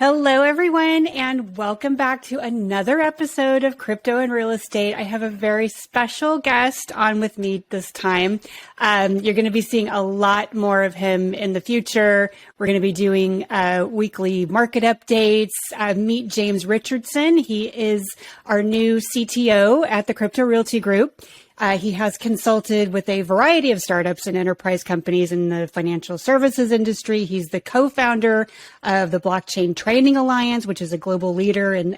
Hello, everyone, and welcome back to another episode of Crypto and Real Estate. I have a very special guest on with me this time. You're going to be seeing a lot more of him in the future. We're going to be doing weekly market updates. Meet James Richardson. He is our new CTO at the Crypto Realty Group. He has consulted with a variety of startups and enterprise companies in the financial services industry. He's the co-founder of the Blockchain Training Alliance, which is a global leader in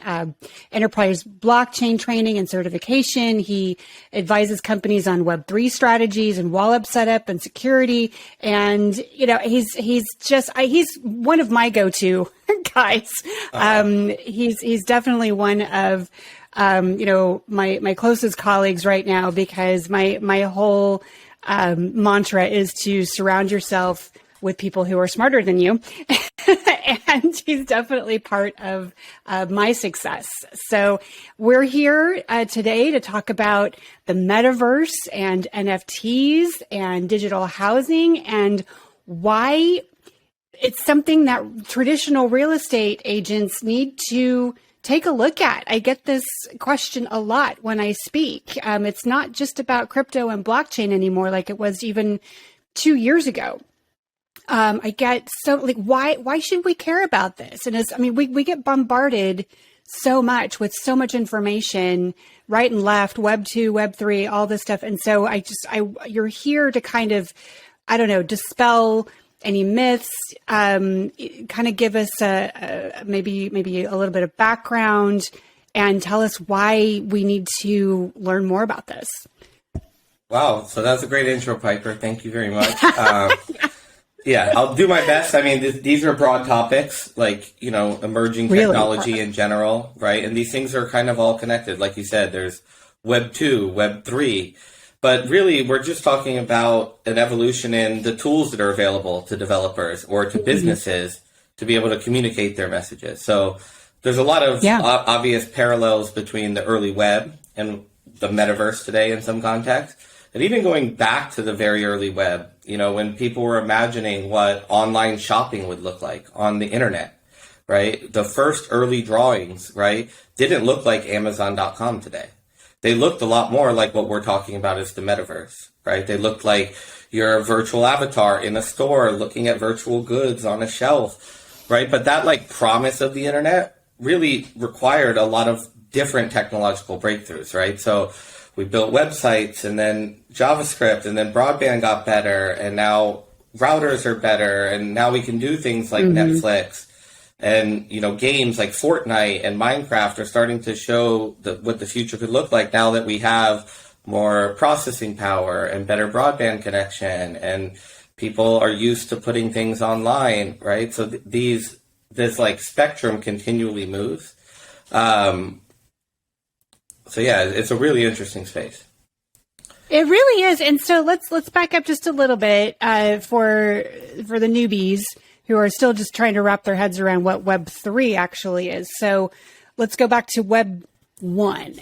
enterprise blockchain training and certification. He advises companies on Web3 strategies and wallet setup and security. And, you know, he's one of my go-to guys. He's definitely one of my closest colleagues right now, because my whole mantra is to surround yourself with people who are smarter than you. And he's definitely part of my success. So we're here today to talk about the Metaverse and NFTs and digital housing, and why it's something that traditional real estate agents need to take a look at. I get this question a lot when I speak. It's not just about crypto and blockchain anymore, like it was even 2 years ago. I get so like, why should we care about this? And we get bombarded so much with so much information, right and left, Web 2, Web 3, all this stuff. And so you're here to kind of, dispel any myths, kind of give us maybe a little bit of background and tell us why we need to learn more about this. Wow. So that's a great intro, Piper. Thank you very much. Yeah, I'll do my best. I mean, these are broad topics, like, emerging technology in general, right? And these things are kind of all connected. Like you said, there's Web 2, Web 3. But really, we're just talking about an evolution in the tools that are available to developers or to businesses to be able to communicate their messages. So there's a lot of obvious parallels between the early web and the metaverse today in some context. And even going back to the very early web, when people were imagining what online shopping would look like on the internet, right? The first early drawings, right, didn't look like Amazon.com today. They looked a lot more like what we're talking about as the metaverse, right? They looked like your virtual avatar in a store looking at virtual goods on a shelf, right? But that promise of the internet really required a lot of different technological breakthroughs, right? So we built websites, and then JavaScript, and then broadband got better, and now routers are better, and now we can do things like Netflix. And, games like Fortnite and Minecraft are starting to show what the future could look like now that we have more processing power and better broadband connection, and people are used to putting things online, right? So this spectrum continually moves. It's a really interesting space. It really is. And so let's back up just a little bit for the newbies who are still just trying to wrap their heads around what Web 3 actually is. So let's go back to Web 1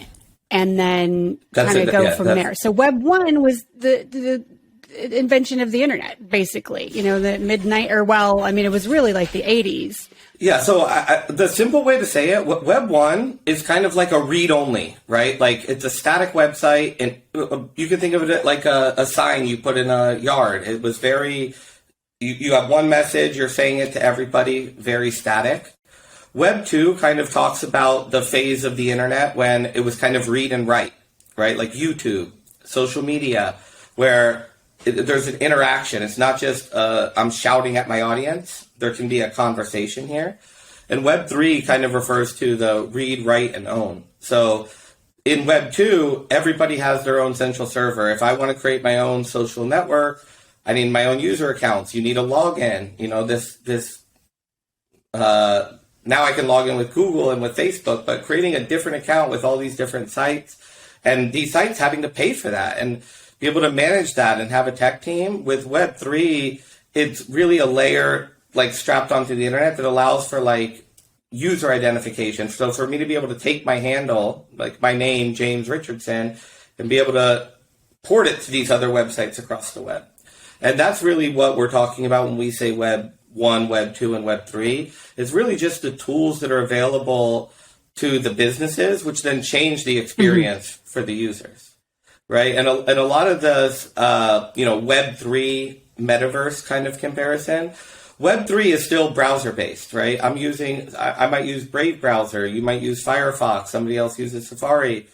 and then kind of go from there. So Web 1 was the invention of the internet, basically, the midnight, it was really like the 80s. Yeah, so the simple way to say it, Web 1 is kind of like a read-only, right? Like, it's a static website, and you can think of it like a sign you put in a yard. It was very... You have one message, you're saying it to everybody, very static. Web 2 kind of talks about the phase of the internet when it was kind of read and write, right? Like YouTube, social media, where there's an interaction. It's not just I'm shouting at my audience. There can be a conversation here. And Web 3 kind of refers to the read, write, and own. So in Web 2, everybody has their own central server. If I want to create my own social network, I need my own user accounts. You need a login. Now I can log in with Google and with Facebook, but creating a different account with all these different sites, and these sites having to pay for that and be able to manage that and have a tech team. With Web 3, it's really a layer strapped onto the internet that allows for user identification. So for me to be able to take my handle, like my name, James Richardson, and be able to port it to these other websites across the web. And that's really what we're talking about when we say Web 1, Web 2, and Web 3 is really just the tools that are available to the businesses, which then change the experience for the users, right? And a lot of those, Web 3 metaverse kind of comparison, Web 3 is still browser based, right? I might use Brave browser, you might use Firefox, somebody else uses Safari.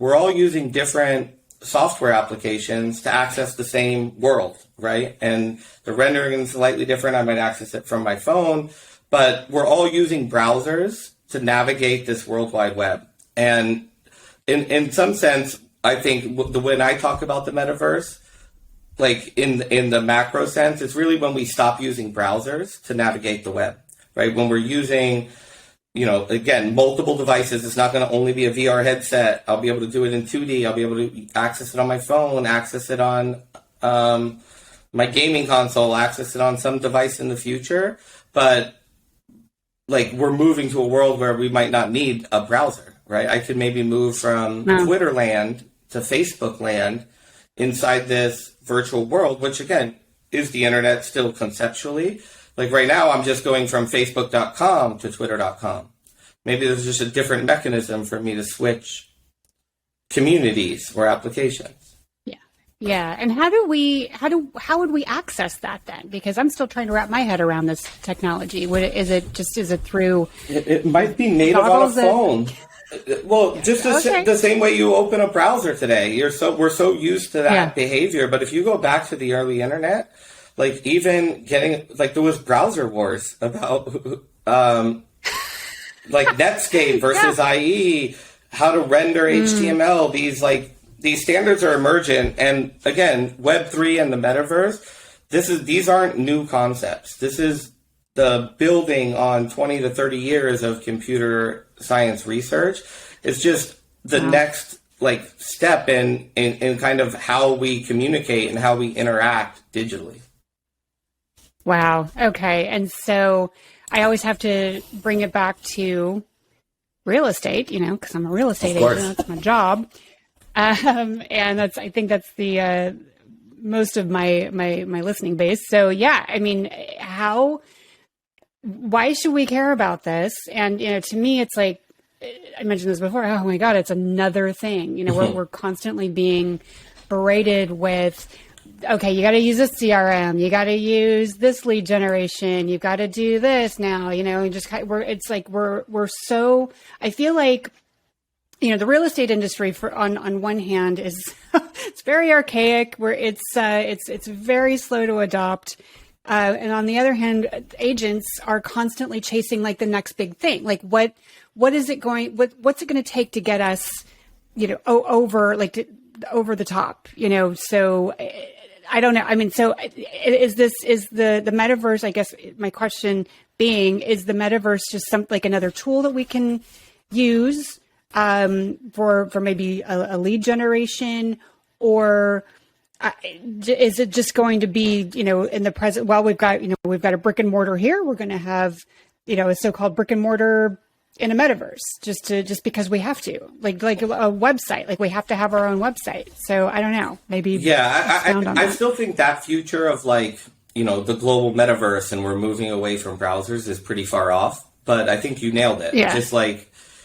We're all using different software applications to access the same world, right? And the rendering is slightly different. I might access it from my phone, but we're all using browsers to navigate this World Wide Web. And in some sense, I think when I talk about the metaverse, like in the macro sense, it's really when we stop using browsers to navigate the web, right? When we're using, again, multiple devices, it's not going to only be a VR headset. I'll be able to do it in 2D. I'll be able to access it on my phone, access it on my gaming console, access it on some device in the future. But like we're moving to a world where we might not need a browser, right? I could maybe move from Twitter land to Facebook land inside this virtual world, which again is the internet still conceptually. Like right now, I'm just going from facebook.com to twitter.com. Maybe there's just a different mechanism for me to switch communities or applications. Yeah. And how would we access that then? Because I'm still trying to wrap my head around this technology. Is it through? It might be native on a phone. Well, just the same way you open a browser today. We're so used to that behavior. But if you go back to the early internet, like even there was browser wars about like Netscape versus IE, how to render HTML. These standards are emergent, and again, Web3 and the metaverse. These aren't new concepts. This is the building on 20 to 30 years of computer science research. It's just the next step in kind of how we communicate and how we interact digitally. Wow. Okay. And so I always have to bring it back to real estate, because I'm a real estate agent. That's my job. And I think that's the most of my listening base. So yeah, I mean, why should we care about this? And to me, it's like I mentioned this before. Oh my God, it's another thing. We're constantly being berated with, okay, you got to use a CRM, you got to use this lead generation, you got to do this now. We're so. I feel like. The real estate industry on one hand is it's very archaic, where it's very slow to adopt, and on the other hand, agents are constantly chasing the next big thing. Like what's it going to take to get us over the top? So I don't know. I mean, so is the metaverse? I guess my question being, is the metaverse just another tool that we can use? For maybe a lead generation, or is it just going to be, in the present, well, we've got a brick and mortar here. We're going to have, a so-called brick and mortar in a metaverse just because we have to, like a website, we have to have our own website. So I don't know, maybe. Yeah. I still think that future of the global metaverse and we're moving away from browsers is pretty far off, but I think you nailed it. Yeah. Just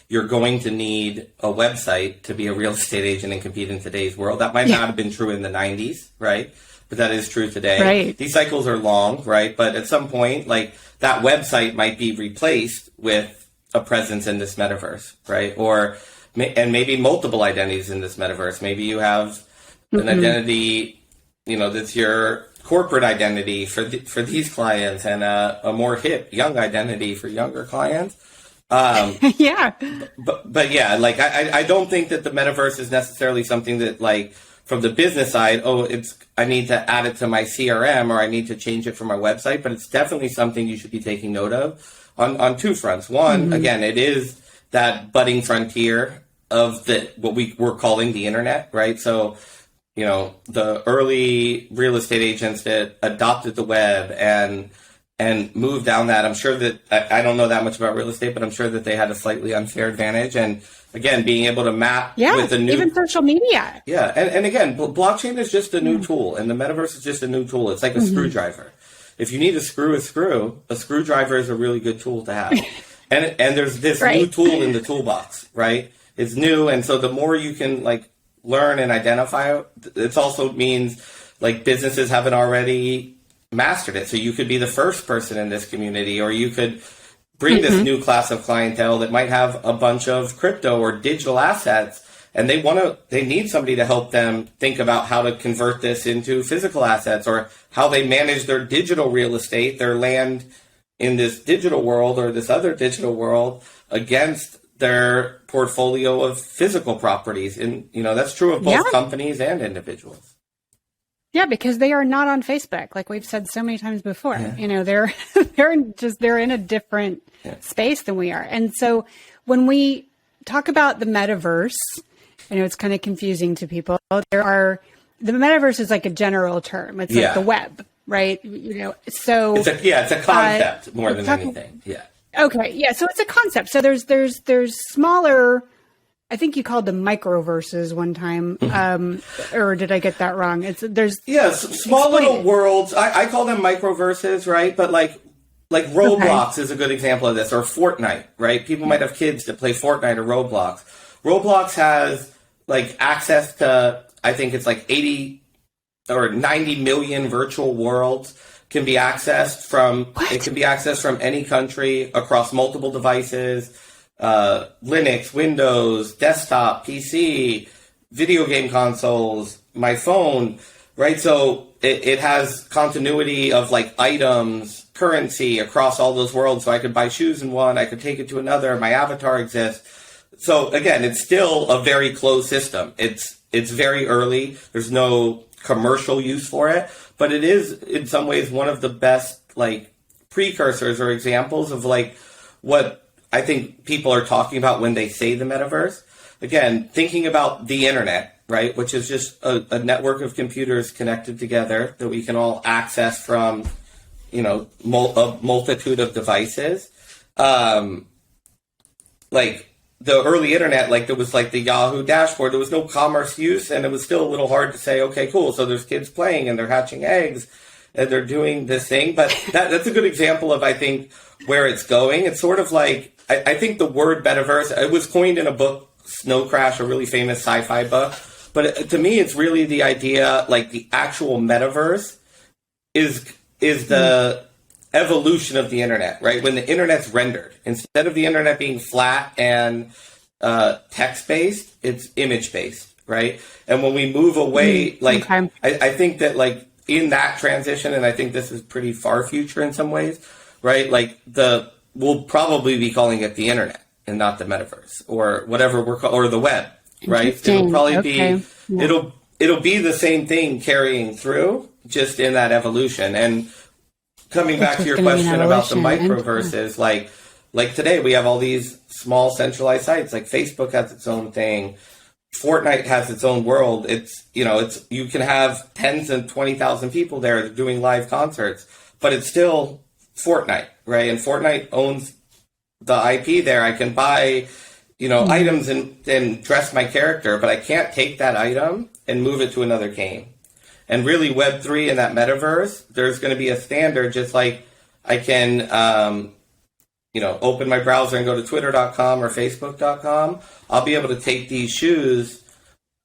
you're going to need a website to be a real estate agent and compete in today's world. That might not have been true in the 90s, right? But that is true today. Right. These cycles are long, right? But at some point, that website might be replaced with a presence in this metaverse, right? And maybe multiple identities in this metaverse. Maybe you have an identity, that's your corporate identity for these clients, and a more hip, young identity for younger clients. Yeah. But yeah, I don't think that the metaverse is necessarily something that from the business side, I need to add it to my CRM or I need to change it for my website, but it's definitely something you should be taking note of on two fronts. One, again, it is that budding frontier of what we're calling the internet, right? So, the early real estate agents that adopted the web and move down that. I'm sure that I don't know that much about real estate, but I'm sure that they had a slightly unfair advantage. And again, being able to map with the new, even social media. Yeah. And again, blockchain is just a new tool and the metaverse is just a new tool. It's like a screwdriver. if you need a screwdriver is a really good tool to have. And there's this new tool in the toolbox, right? It's new. And so the more you can like learn and identify it, it also means like businesses haven't already mastered it. So you could be the first person in this community, or you could bring this new class of clientele that might have a bunch of crypto or digital assets, and they need somebody to help them think about how to convert this into physical assets, or how they manage their digital real estate, their land in this digital world or this other digital world against their portfolio of physical properties. And, that's true of both companies and individuals. Yeah, because they are not on Facebook, like we've said so many times before. Yeah. They're in a different space than we are. And so when we talk about the metaverse, I know it's kind of confusing to people. The metaverse is like a general term. It's like the web, right? So it's a concept more than anything. Yeah. Okay. Yeah. So it's a concept. So there's smaller, I think you called them microverses one time, or did I get that wrong? Small little worlds. I call them microverses, right? But like Roblox is a good example of this, or Fortnite, right? People might have kids that play Fortnite or Roblox. Roblox has like access to, I think it's like 80 or 90 million virtual worlds can be accessed from. What? It can be accessed from any country across multiple devices. Linux, Windows, desktop, PC, video game consoles, my phone, right? So it has continuity of like items, currency across all those worlds. So I could buy shoes in one, I could take it to another, my avatar exists. So again, it's still a very closed system. It's very early. There's no commercial use for it, but it is in some ways one of the best like precursors or examples of like what I think people are talking about when they say the metaverse. Again, thinking about the internet, right, which is just a network of computers connected together that we can all access from, a multitude of devices. Like the early internet, like there was like the Yahoo dashboard, there was no commerce use, and it was still a little hard to say, okay, cool, so there's kids playing and they're hatching eggs and they're doing this thing. But that's a good example of, I think, where it's going. It's sort of like, I think the word metaverse, it was coined in a book, Snow Crash, a really famous sci-fi book. But to me, it's really the idea, like the actual metaverse is the evolution of the internet, right? When the internet's rendered, instead of the internet being flat and text-based, it's image-based, right? And when we move away, I think that like in that transition, and I think this is pretty far future in some ways, right? Like we'll probably be calling it the internet and not the metaverse or whatever or the web, right? It'll probably be, it'll be the same thing carrying through just in that evolution. And coming back to your question about the microverses, like today we have all these small centralized sites, like Facebook has its own thing. Fortnite has its own world. You can have tens and 20,000 people there doing live concerts, but it's still Fortnite, right? And Fortnite owns the IP there. I can buy, items and dress my character, but I can't take that item and move it to another game. And really Web3 in that metaverse, there's going to be a standard, just like I can, open my browser and go to twitter.com or facebook.com. I'll be able to take these shoes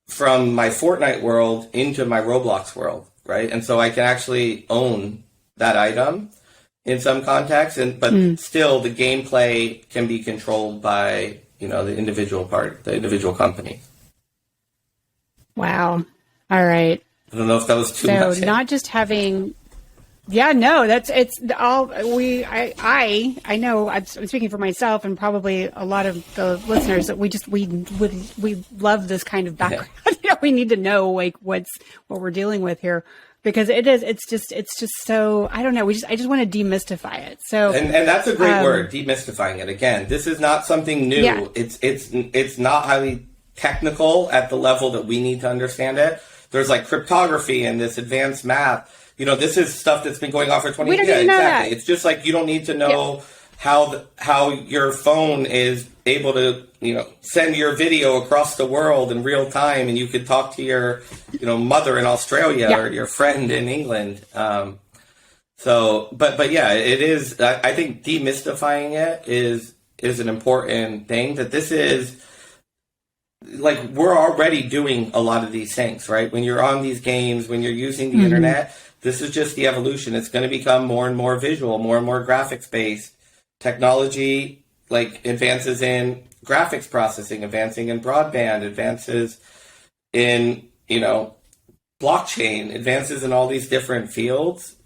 from my Fortnite world into my Roblox world, right? And so I can actually own that item in some contexts, but still the gameplay can be controlled by, the individual company. Wow. All right. I don't know if that was too much. So not just having, I know I'm speaking for myself and probably a lot of the listeners that we love this kind of background. Yeah. We need to know like what we're dealing with here. Because it's just so, I don't know. I just want to demystify it. So, and that's a great word, demystifying it. Again, this is not something new. Yeah. It's not highly technical at the level that we need to understand it. There's like cryptography and this advanced math. This is stuff that's been going on for 20 years. Yeah, exactly. It's just like you don't need to know how your phone is able to, send your video across the world in real time, and you could talk to your, mother in Australia or your friend in England. So, but yeah, it is. I think demystifying it is an important thing. That this is like we're already doing a lot of these things, right? When you're on these games, when you're using the internet, this is just the evolution. It's going to become more and more visual, more and more graphics based. Technology like advances in graphics processing, advancing in broadband, advances in blockchain, advances in all these different fields,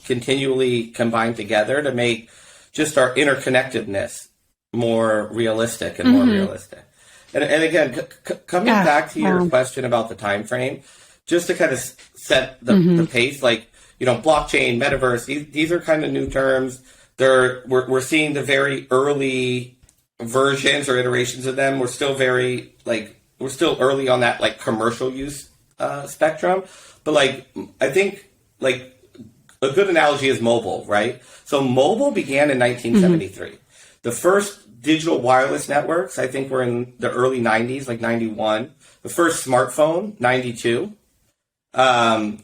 continually combine together to make just our interconnectedness more realistic and more realistic. And again, coming back to your question about the time frame, just to kind of set the pace, like, blockchain, metaverse, these are kind of new terms. We're seeing the very early versions or iterations of them. We're still early on that like commercial use spectrum, but I think a good analogy is mobile, right? So mobile began in 1973. The first digital wireless networks, I think, were in the early 90s, like 91. The first smartphone, 92. Then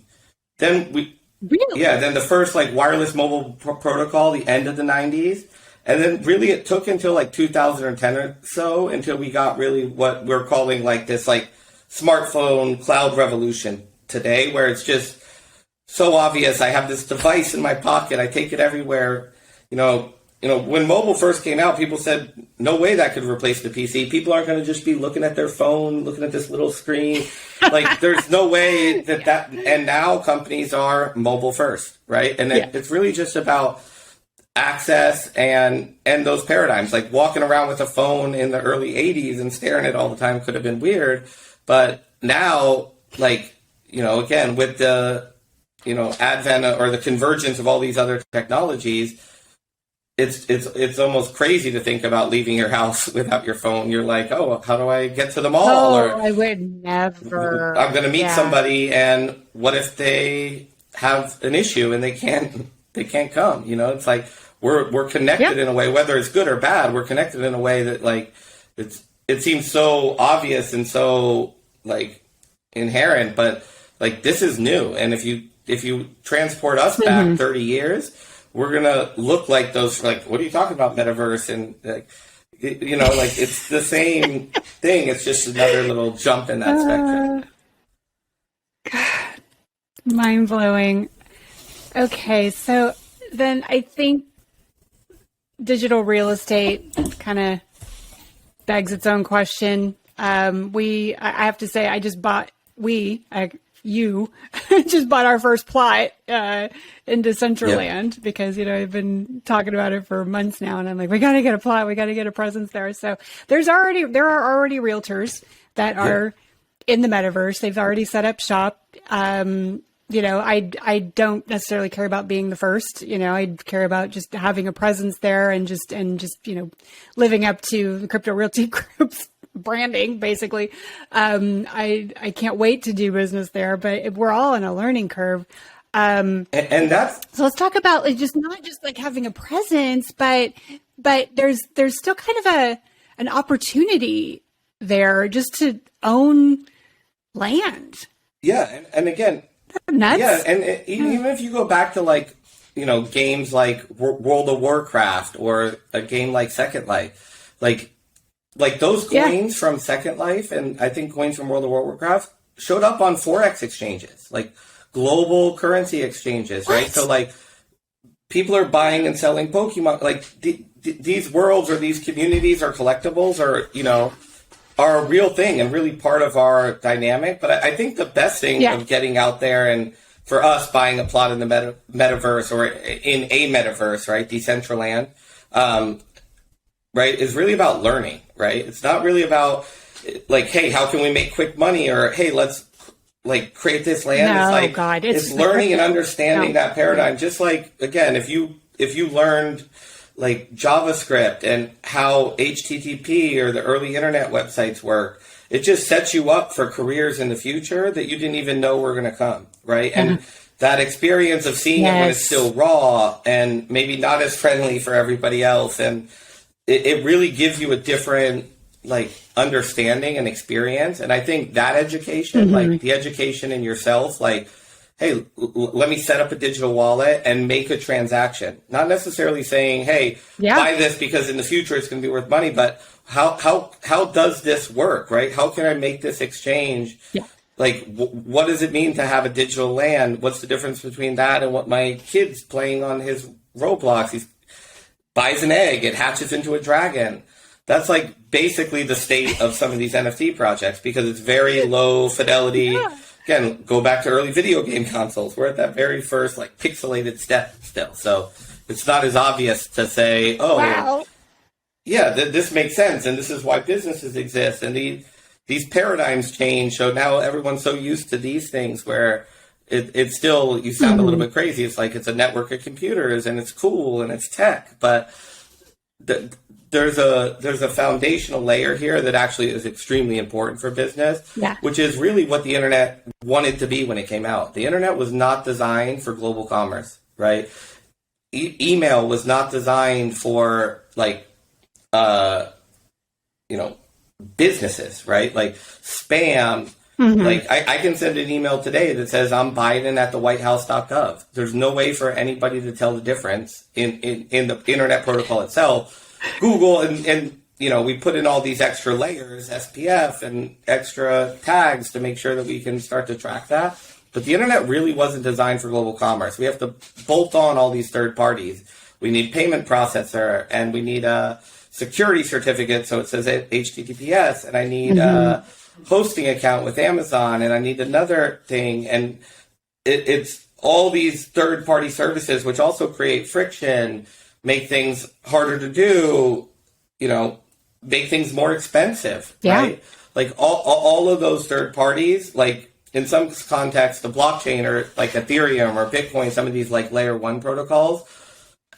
the first like wireless mobile protocol, the end of the 90s. And then really it took until like 2010 or so until we got really what we're calling like this like smartphone cloud revolution today, where it's just so obvious. I have this device in my pocket. I take it everywhere. When mobile first came out, people said, no way that could replace the PC. People aren't going to just be looking at their phone, looking at this little screen. Like, there's no way that, and now companies are mobile first, right? And it's really just about access and those paradigms. Like walking around with a phone in the early 80s and staring at it all the time could have been weird. But now, again, with the, advent or the convergence of all these other technologies, it's almost crazy to think about leaving your house without your phone. You're like, oh, how do I get to the mall? I would never. I'm going to meet somebody, and what if they have an issue and they can't come? It's like we're connected in a way, whether it's good or bad. We're connected in a way that like it seems so obvious and so like inherent, but like this is new. And if you transport us back 30 years. We're going to look like those, like, what are you talking about, Metaverse? And, it's the same thing. It's just another little jump in that spectrum. God, mind-blowing. Okay, so then I think digital real estate kind of begs its own question. I have to say, you just bought our first plot into Centraland because, I've been talking about it for months now. And I'm like, we got to get a plot. We got to get a presence there. So there are already realtors that are in the metaverse. They've already set up shop. I don't necessarily care about being the first. I care about just having a presence there and just living up to the Crypto Realty Group's branding, basically. I can't wait to do business there, but we're all on a learning curve. And that's so let's talk about not just like having a presence, but there's still kind of an opportunity there just to own land. Yeah. And again, nuts. Yeah. And even if you go back to games like World of Warcraft or a game like Second Life, like those coins from Second Life and I think coins from World of Warcraft showed up on Forex exchanges, like global currency exchanges, right? So like people are buying and selling Pokemon, like these worlds or these communities or collectibles are a real thing and really part of our dynamic. But I think the best thing of getting out there and for us buying a plot in the metaverse or in a metaverse, right? Decentraland, right, is really about learning, right? It's not really about like, hey, how can we make quick money or hey, let's like create this land. It's learning and understanding that paradigm. Just like, again, if you learned like JavaScript and how HTTP or the early internet websites work, it just sets you up for careers in the future that you didn't even know were going to come, right? And that experience of seeing it when it's still raw and maybe not as friendly for everybody else, and it really gives you a different like understanding and experience. And I think that education, like the education in yourself, like, hey, let me set up a digital wallet and make a transaction. Not necessarily saying, hey, buy this because in the future it's going to be worth money, but how does this work, right? How can I make this exchange? Yeah. Like, what does it mean to have a digital land? What's the difference between that and what my kid's playing on his Roblox? He buys an egg, it hatches into a dragon. That's like basically the state of some of these NFT projects because it's very low fidelity. Yeah. Again, go back to early video game consoles. We're at that very first like pixelated step still. So it's not as obvious to say, oh, wow. Yeah, this makes sense. And this is why businesses exist. And these paradigms change. So now everyone's so used to these things where it's still, you sound a little bit crazy. It's like it's a network of computers and it's cool and it's tech. But there's a foundational layer here that actually is extremely important for business, which is really what the internet wanted to be when it came out. The internet was not designed for global commerce, right? Email was not designed for like, businesses, right? Like spam. Like I can send an email today that says I'm Biden at the whitehouse.gov. There's no way for anybody to tell the difference in the internet protocol itself. Google and we put in all these extra layers, SPF and extra tags to make sure that we can start to track that. But the internet really wasn't designed for global commerce. We have to bolt on all these third parties. We need payment processor and we need a security certificate. So it says HTTPS and I need a hosting account with Amazon and I need another thing. And it's all these third party services, which also create friction, make things harder to do, make things more expensive, right? Like all of those third parties, like in some context, the blockchain or like Ethereum or Bitcoin, some of these like layer one protocols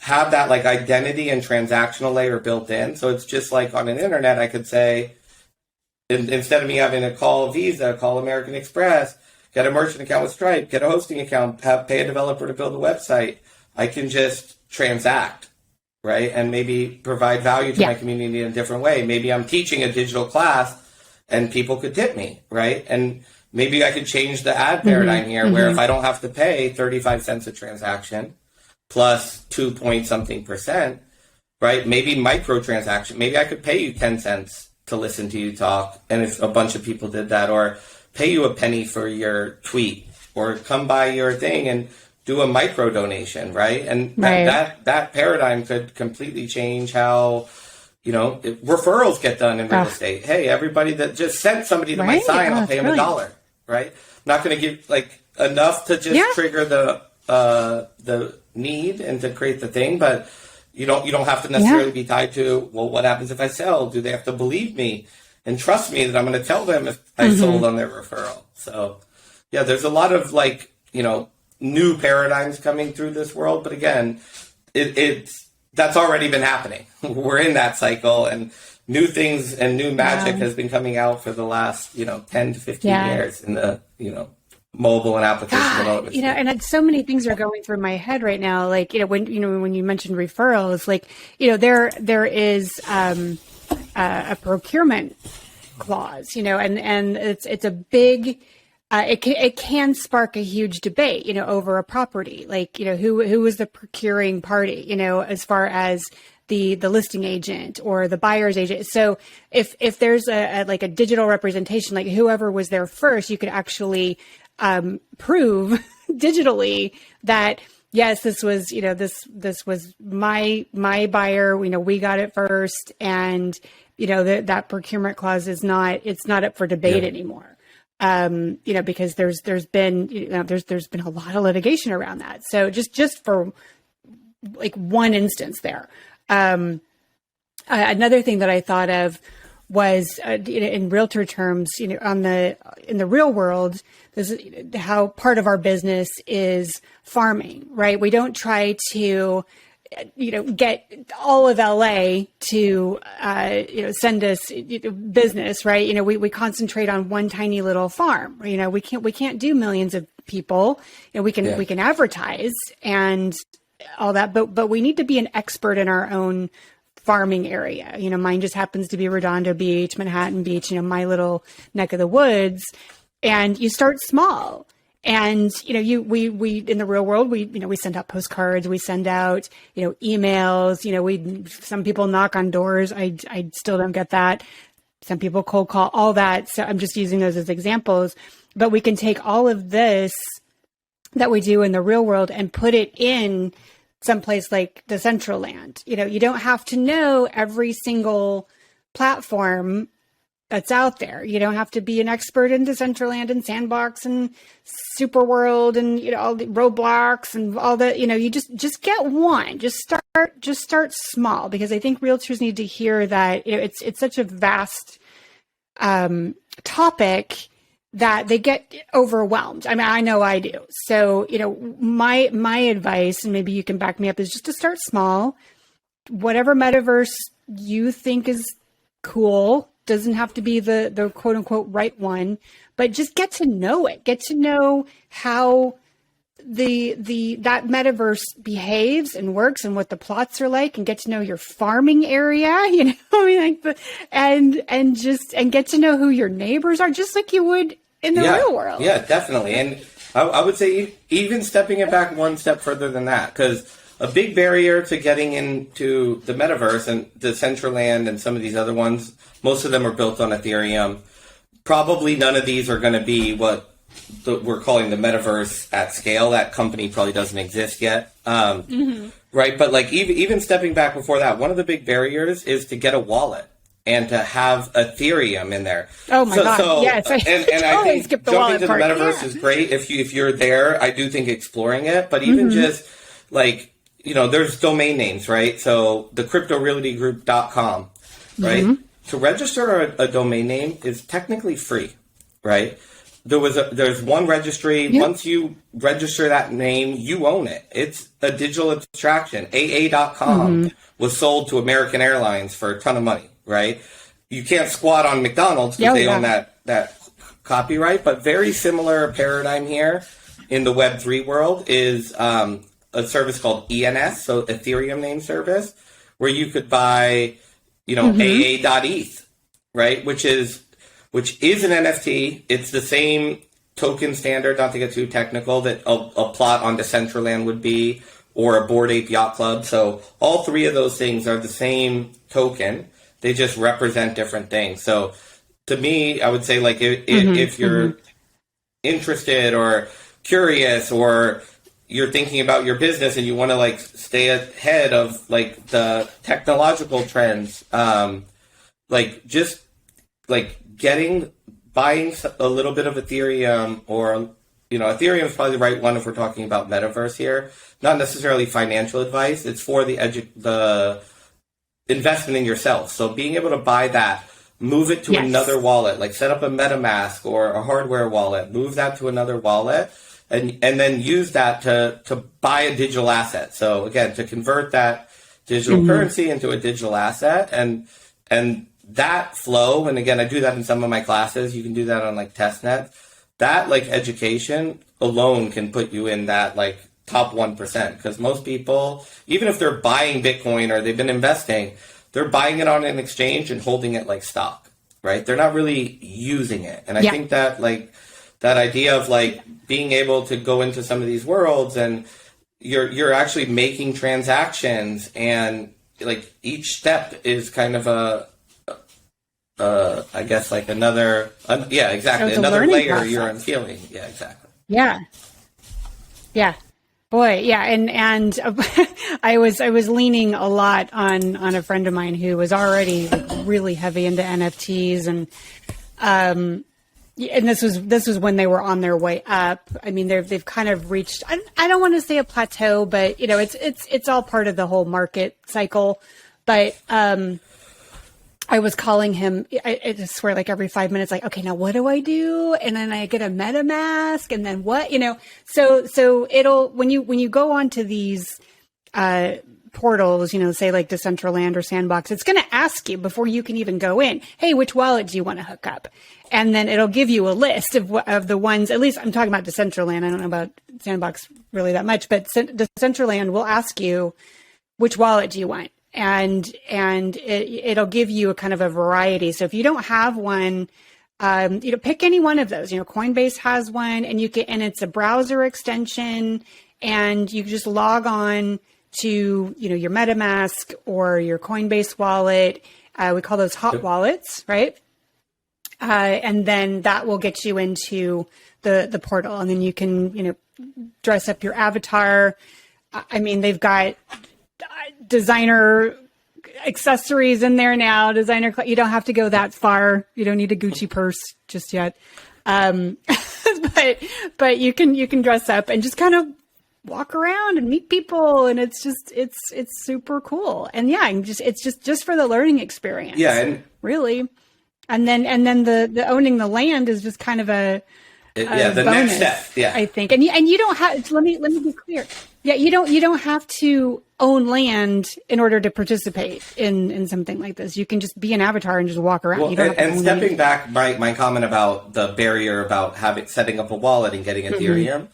have that like identity and transactional layer built in. So it's just like on an internet, I could say, instead of me having to call Visa, call American Express, get a merchant account with Stripe, get a hosting account, pay a developer to build a website, I can just transact, right? And maybe provide value to my community in a different way. Maybe I'm teaching a digital class and people could tip me, right? And maybe I could change the ad paradigm here where if I don't have to pay 35 cents a transaction plus 2 point something %, right? Maybe microtransaction. Maybe I could pay you 10 cents to listen to you talk. And if a bunch of people did that, or pay you a penny for your tweet, or come by your thing and do a micro donation, right? And that paradigm could completely change how, referrals get done in real estate. Hey, everybody that just sent somebody to my sign, I'll pay them $1, right? I'm not going to give like enough to just trigger the need and to create the thing, but you don't have to necessarily be tied to, well, what happens if I sell? Do they have to believe me and trust me that I'm going to tell them if I sold on their referral? So there's a lot of like, new paradigms coming through this world. But again, that's already been happening. We're in that cycle and new things and new magic has been coming out for the last, 10 to 15 years in the, mobile and application development. And so many things are going through my head right now. Like, when you mentioned referrals, like, there is a procurement clause, and it's a big, it can spark a huge debate, over a property, like, who is the procuring party, as far as the listing agent or the buyer's agent. So if there's a digital representation, like whoever was there first, you could actually prove digitally that yes, this was, this was my buyer, we got it first, and that procurement clause is not up for debate anymore. Because there's been a lot of litigation around that. So just for like one instance there. Another thing that I thought of was in realtor terms, in the real world, this is how part of our business is farming, right? We don't try to, get all of LA to, send us business, right? We concentrate on one tiny little farm. We can't do millions of people, and we can advertise and all that, but we need to be an expert in our own farming area. Mine just happens to be Redondo Beach, Manhattan Beach, my little neck of the woods. And you start small And, we in the real world, we send out postcards, we send out, emails, some people knock on doors. I still don't get that. Some people cold call, all that. So I'm just using those as examples, but we can take all of this that we do in the real world and put it in someplace like Decentraland. You don't have to know every single platform that's out there. You don't have to be an expert in Decentraland and Sandbox and Superworld and all the Roblox and all that. You just get one. Just start small, because I think realtors need to hear that it's such a vast topic that they get overwhelmed. I mean, I know I do. So my advice, and maybe you can back me up, is just to start small. Whatever metaverse you think is cool. Doesn't have to be the quote unquote right one, but just get to know it. Get to know how that metaverse behaves and works and what the plots are like, and get to know your farming area, and get to know who your neighbors are, just like you would in the real world. Yeah, definitely. And I would say even stepping it back one step further than that, because a big barrier to getting into the metaverse and Decentraland and some of these other ones, most of them are built on Ethereum. Probably none of these are going to be what we're calling the metaverse at scale. That company probably doesn't exist yet. Right? But like even stepping back before that, one of the big barriers is to get a wallet and to have Ethereum in there. Oh my God. So, yes. And I think jumping to the metaverse is great. If you're there, I do think exploring it, but even just like, there's domain names, right? So the CryptoRealtyGroup.com, right? To register a domain name is technically free, right? There's one registry. Yep. Once you register that name, you own it. It's a digital abstraction. AA.com was sold to American Airlines for a ton of money, right? You can't squat on McDonald's because they own that copyright, but very similar paradigm here in the Web3 world is a service called ENS, so Ethereum Name Service, where you could buy, AA.ETH, right? Which is an NFT. It's the same token standard, not to get too technical, that a plot on Decentraland would be, or a Bored Ape Yacht Club. So all three of those things are the same token. They just represent different things. So to me, I would say, like, if you're interested or curious, or you're thinking about your business and you want to like stay ahead of like the technological trends, like just like buying a little bit of Ethereum, or Ethereum is probably the right one if we're talking about metaverse here. Not necessarily financial advice. It's for the investment in yourself. So being able to buy that, move it to another wallet, like set up a MetaMask or a hardware wallet, move that to another wallet, and then use that to buy a digital asset. So again, to convert that digital currency into a digital asset, and that flow, and again, I do that in some of my classes. You can do that on like testnet. That like education alone can put you in that like top 1%, because most people, even if they're buying Bitcoin or they've been investing, they're buying it on an exchange and holding it like stock, right? They're not really using it. And I think that like that idea of like being able to go into some of these worlds and you're actually making transactions, and like each step is kind of I guess like another, exactly. Another layer process you're unpeeling. Yeah, exactly. Yeah. Yeah. Boy, yeah, and I was leaning a lot on a friend of mine who was already really heavy into NFTs, and this was when they were on their way up. I mean, they've kind of reached, I don't want to say a plateau, but it's all part of the whole market cycle. But I was calling him, I just swear, like every 5 minutes, like, okay, now what do I do? And then I get a MetaMask, and then what, so it'll, when you go onto these, portals, say like Decentraland or Sandbox, it's going to ask you before you can even go in, hey, which wallet do you want to hook up? And then it'll give you a list of the ones, at least I'm talking about Decentraland. I don't know about Sandbox really that much, but Decentraland will ask you, which wallet do you want? And it'll give you a kind of a variety. So if you don't have one Pick any one of those. Coinbase has one, and and it's a browser extension, and you just log on to, your MetaMask or your Coinbase wallet. We call those hot wallets, right? And then that will get you into the portal, and then you can, dress up your avatar. I mean, they've got designer accessories in there now. You don't have to go that far. You don't need a Gucci purse just yet. But you can dress up and just kind of walk around and meet people, and it's super cool. And yeah, it's just for the learning experience. Yeah, and really. And then the owning the land is just kind of the bonus, next step. Yeah, I think. And you don't have. Let me be clear. Yeah, you don't have to own land in order to participate in something like this. You can just be an avatar and just walk around. Well, and stepping back, my comment about the barrier about setting up a wallet and getting Ethereum,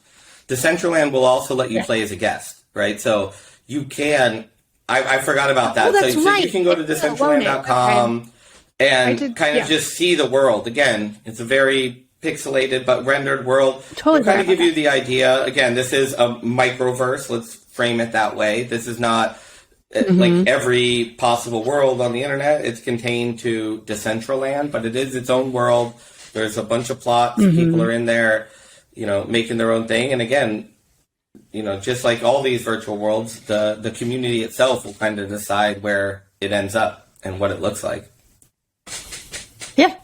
Decentraland will also let you play as a guest, right? So you can. I forgot about that. That's so right. you can go to Decentraland.com and just see the world. Again, it's a very pixelated but rendered world. Totally. To kind of give you the idea. Again, this is a microverse. Let's frame it that way. This is not like every possible world on the internet. It's contained to Decentraland, but it is its own world. There's a bunch of plots. People are in there, making their own thing. And again, just like all these virtual worlds, the community itself will kind of decide where it ends up and what it looks like. Yeah.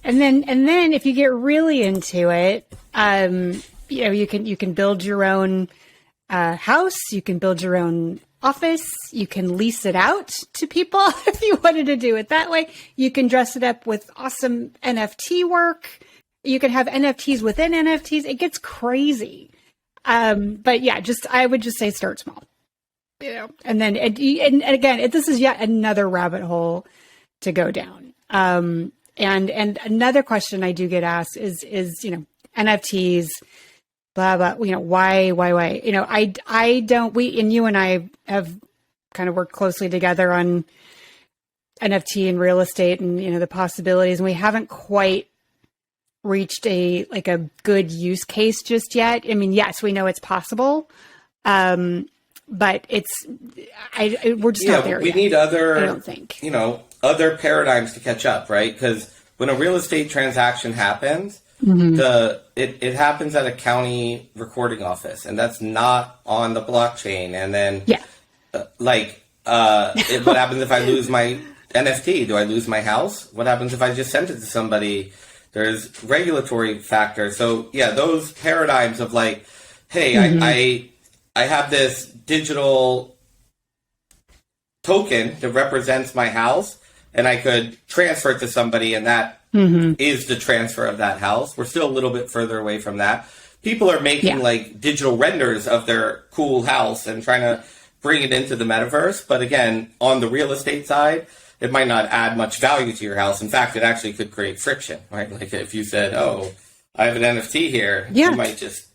And then if you get really into it, you can build your own house, you can build your own office, you can lease it out to people if you wanted to do it that way. You can dress it up with awesome NFT work. You can have NFTs within NFTs. It gets crazy. But yeah, I would just say start small. And then and again, this is yet another rabbit hole to go down. And another question I do get asked is NFTs, blah, blah, why? I don't, you and I have kind of worked closely together on NFT and real estate and, the possibilities, and we haven't quite reached a good use case just yet. I mean, yes, we know it's possible. But we're just not there yet. We need other, I don't think. Other paradigms to catch up, right? Because when a real estate transaction happens, it happens at a county recording office, and that's not on the blockchain. And then, what happens if I lose my NFT? Do I lose my house? What happens if I just sent it to somebody? There's regulatory factors. So yeah, those paradigms of hey, I have this digital token that represents my house, and I could transfer it to somebody, and that is the transfer of that house. We're still a little bit further away from that. People are making digital renders of their cool house and trying to bring it into the metaverse. But again, on the real estate side, it might not add much value to your house. In fact, it actually could create friction, right? Like if you said, oh, I have an NFT here, you might just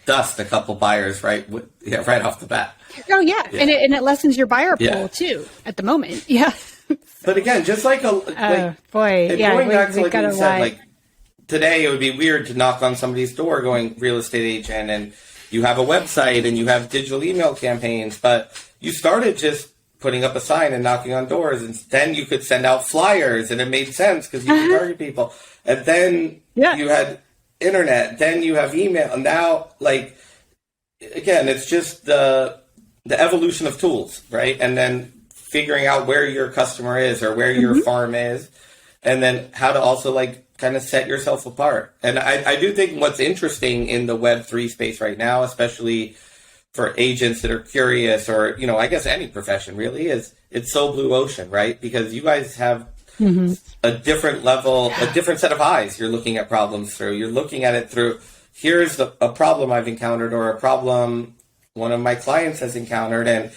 dust a couple buyers right off the bat. Oh, yeah. And it lessens your buyer pool, too, at the moment. Yeah. But again, just going back to like you said, today it would be weird to knock on somebody's door going real estate agent, and you have a website and you have digital email campaigns, but you started just putting up a sign and knocking on doors, and then you could send out flyers, and it made sense because you could target people. And then you had internet, then you have email, and now again, it's just the evolution of tools, right? And then figuring out where your customer is or where your farm is, and then how to also kind of set yourself apart. And I do think what's interesting in the Web3 space right now, especially for agents that are curious, or, I guess any profession really, is it's so blue ocean, right? Because you guys have a different level, a different set of eyes you're looking at problems through. You're looking at it through, here's a problem I've encountered, or a problem one of my clients has encountered, and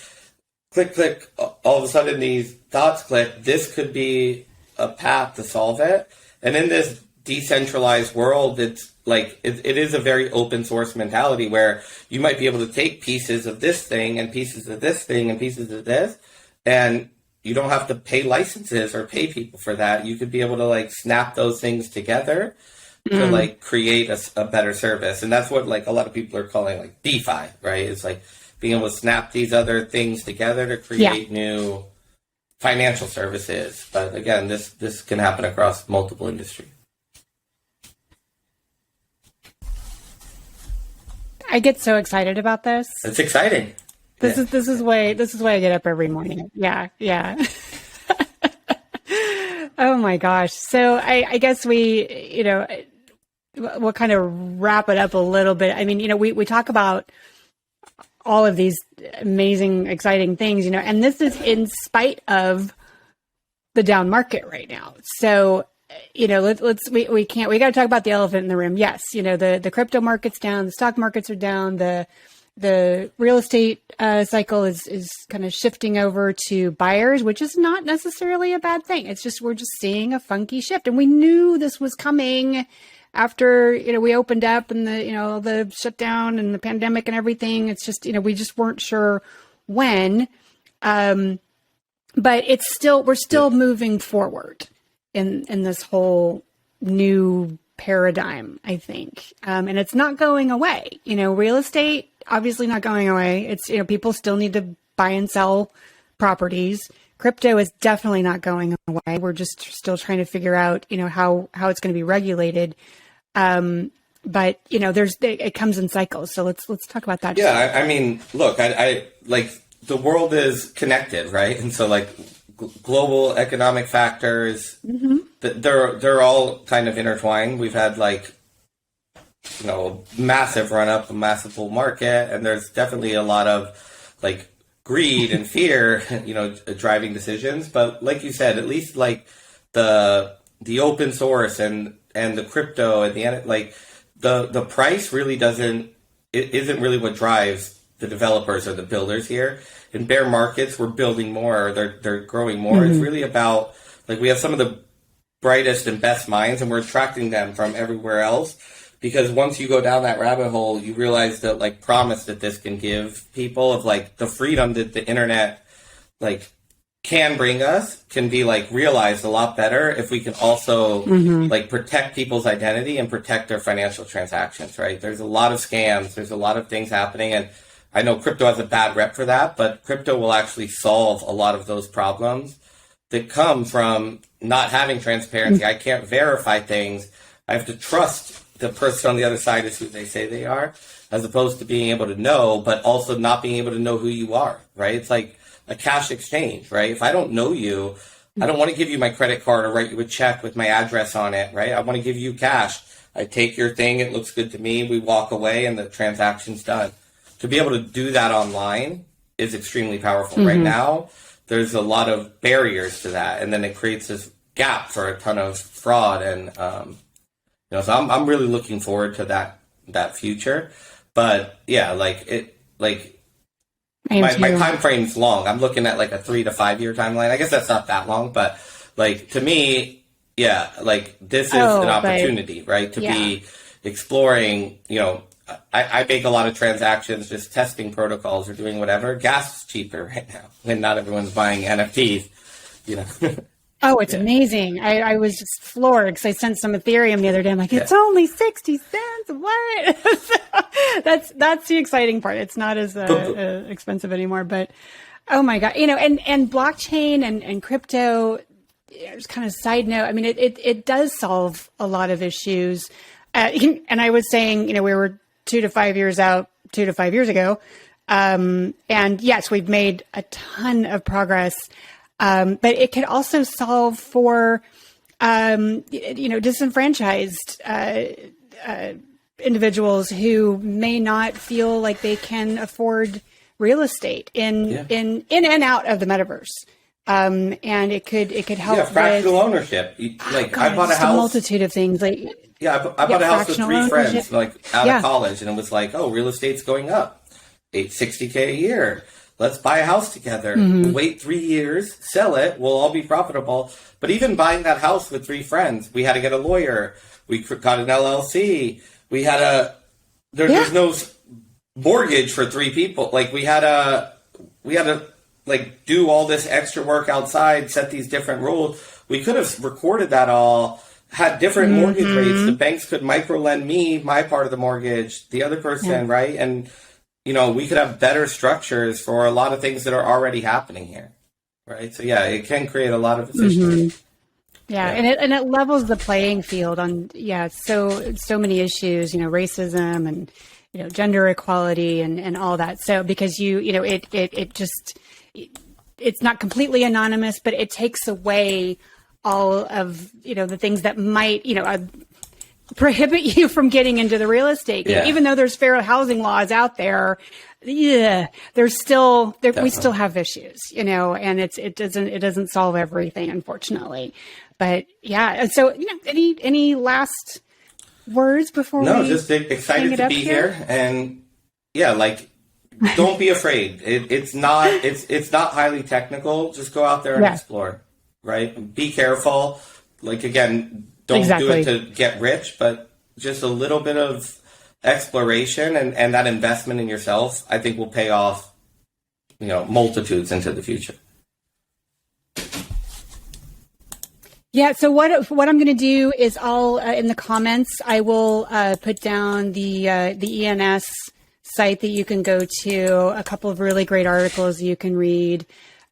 click, all of a sudden these dots click, this could be a path to solve it. And in this decentralized world, it's it is a very open source mentality where you might be able to take pieces of this thing and pieces of this thing and pieces of this, and you don't have to pay licenses or pay people for that. You could be able to like snap those things together to like create a better service. And that's what like a lot of people are calling like DeFi, right? It's like being able to snap these other things together to create new financial services. But again, this can happen across multiple industries. I get so excited about this. It's exciting. This is why I get up every morning. Yeah. Oh my gosh. So I guess we'll kind of wrap it up a little bit. I mean, we talk about all of these amazing, exciting things, and this is in spite of the down market right now. So, we got to talk about the elephant in the room. Yes. The crypto market's down, the stock markets are down, the real estate cycle is kind of shifting over to buyers, which is not necessarily a bad thing. It's just, we're just seeing a funky shift, and we knew this was coming after, we opened up and the shutdown and the pandemic and everything. It's just, we just weren't sure when, but we're still moving forward in this whole new paradigm, I think. And it's not going away. Real estate, obviously not going away. It's, people still need to buy and sell properties. Crypto is definitely not going away. We're just still trying to figure out, how it's going to be regulated. But it comes in cycles. So let's talk about that. Yeah. I mean, look, I like the world is connected, right? And so like global economic factors, they're all kind of intertwined. We've had like, massive run up, a massive bull market, and there's definitely a lot of like greed and fear, driving decisions. But like you said, at least like the open source and the crypto at the end, like the price really isn't really what drives the developers or the builders here. In bear markets, we're building more, they're growing more. It's really about like we have some of the brightest and best minds, and we're attracting them from everywhere else. Because once you go down that rabbit hole, you realize the like promise that this can give people of like the freedom that the internet like can bring us can be like realized a lot better if we can also like protect people's identity and protect their financial transactions, right? There's a lot of scams, there's a lot of things happening, and I know crypto has a bad rep for that, but crypto will actually solve a lot of those problems that come from not having transparency. I can't verify things. I have to trust the person on the other side is who they say they are, as opposed to being able to know, but also not being able to know who you are, right? It's like a cash exchange, right? If I don't know you, I don't want to give you my credit card or write you a check with my address on it, right? I want to give you cash. I take your thing, it looks good to me, we walk away, and the transaction's done. To be able to do that online is extremely powerful. Right now, there's a lot of barriers to that, and then it creates this gap for a ton of fraud, and so I'm really looking forward to that future. But yeah, my time frame's long. I'm looking at like a 3 to 5 year timeline. I guess that's not that long, but like to me, yeah, like this is an opportunity, right? To be exploring, I make a lot of transactions, just testing protocols or doing whatever. Gas is cheaper right now, and not everyone's buying NFTs, Oh, it's amazing. I was just floored because I sent some Ethereum the other day. I'm like, it's only 60 cents. What? That's the exciting part. It's not as expensive anymore, but oh my God, and blockchain and crypto, just kind of side note. I mean, it does solve a lot of issues. And I was saying, we were 2 to 5 years out, 2 to 5 years ago. And yes, we've made a ton of progress. But it could also solve for, disenfranchised individuals who may not feel like they can afford real estate in and out of the metaverse. And it could help. Yeah, fractional ownership. I bought a house. A multitude of things. I bought a house with 3 friends, out of college, and it was like, oh, real estate's going up, $860K a year. Let's buy a house together, wait 3 years, sell it, we'll all be profitable. But even buying that house with 3 friends, we had to get a lawyer. We got an LLC. We had there's no mortgage for 3 people. Like we had to like do all this extra work outside, set these different rules. We could have recorded that all, had different mortgage rates. The banks could micro lend me my part of the mortgage, the other person, right? And, you know, we could have better structures for a lot of things that are already happening here, right? So yeah, it can create a lot of efficiency. Yeah, and it levels the playing field on so many issues, you know, racism and, you know, gender equality and all that. So because it's not completely anonymous, but it takes away all of, you know, the things that might, you know, prohibit you from getting into the real estate game. Even though there's fair housing laws out there, there's still we still have issues, you know, and it doesn't solve everything, unfortunately. But yeah, so, you know, any last words before we just excited to be here. And yeah, like, don't be afraid. It's not highly technical. Just go out there and explore, right? Be careful. Like, again, don't do it to get rich, but just a little bit of exploration and that investment in yourself, I think, will pay off, you know, multitudes into the future. Yeah. So what I'm going to do is I'll in the comments I will put down the ENS site that you can go to, a couple of really great articles you can read.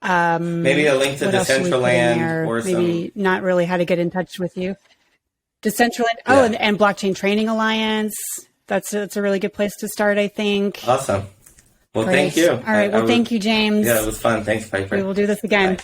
Maybe a link to Decentraland or maybe not really how to get in touch with you. Decentraland. Oh, and Blockchain Training Alliance. That's a really good place to start, I think. Awesome. Well, thank you. All right. Well, thank you, James. Yeah, it was fun. Thanks, Piper. We will do this again. Bye.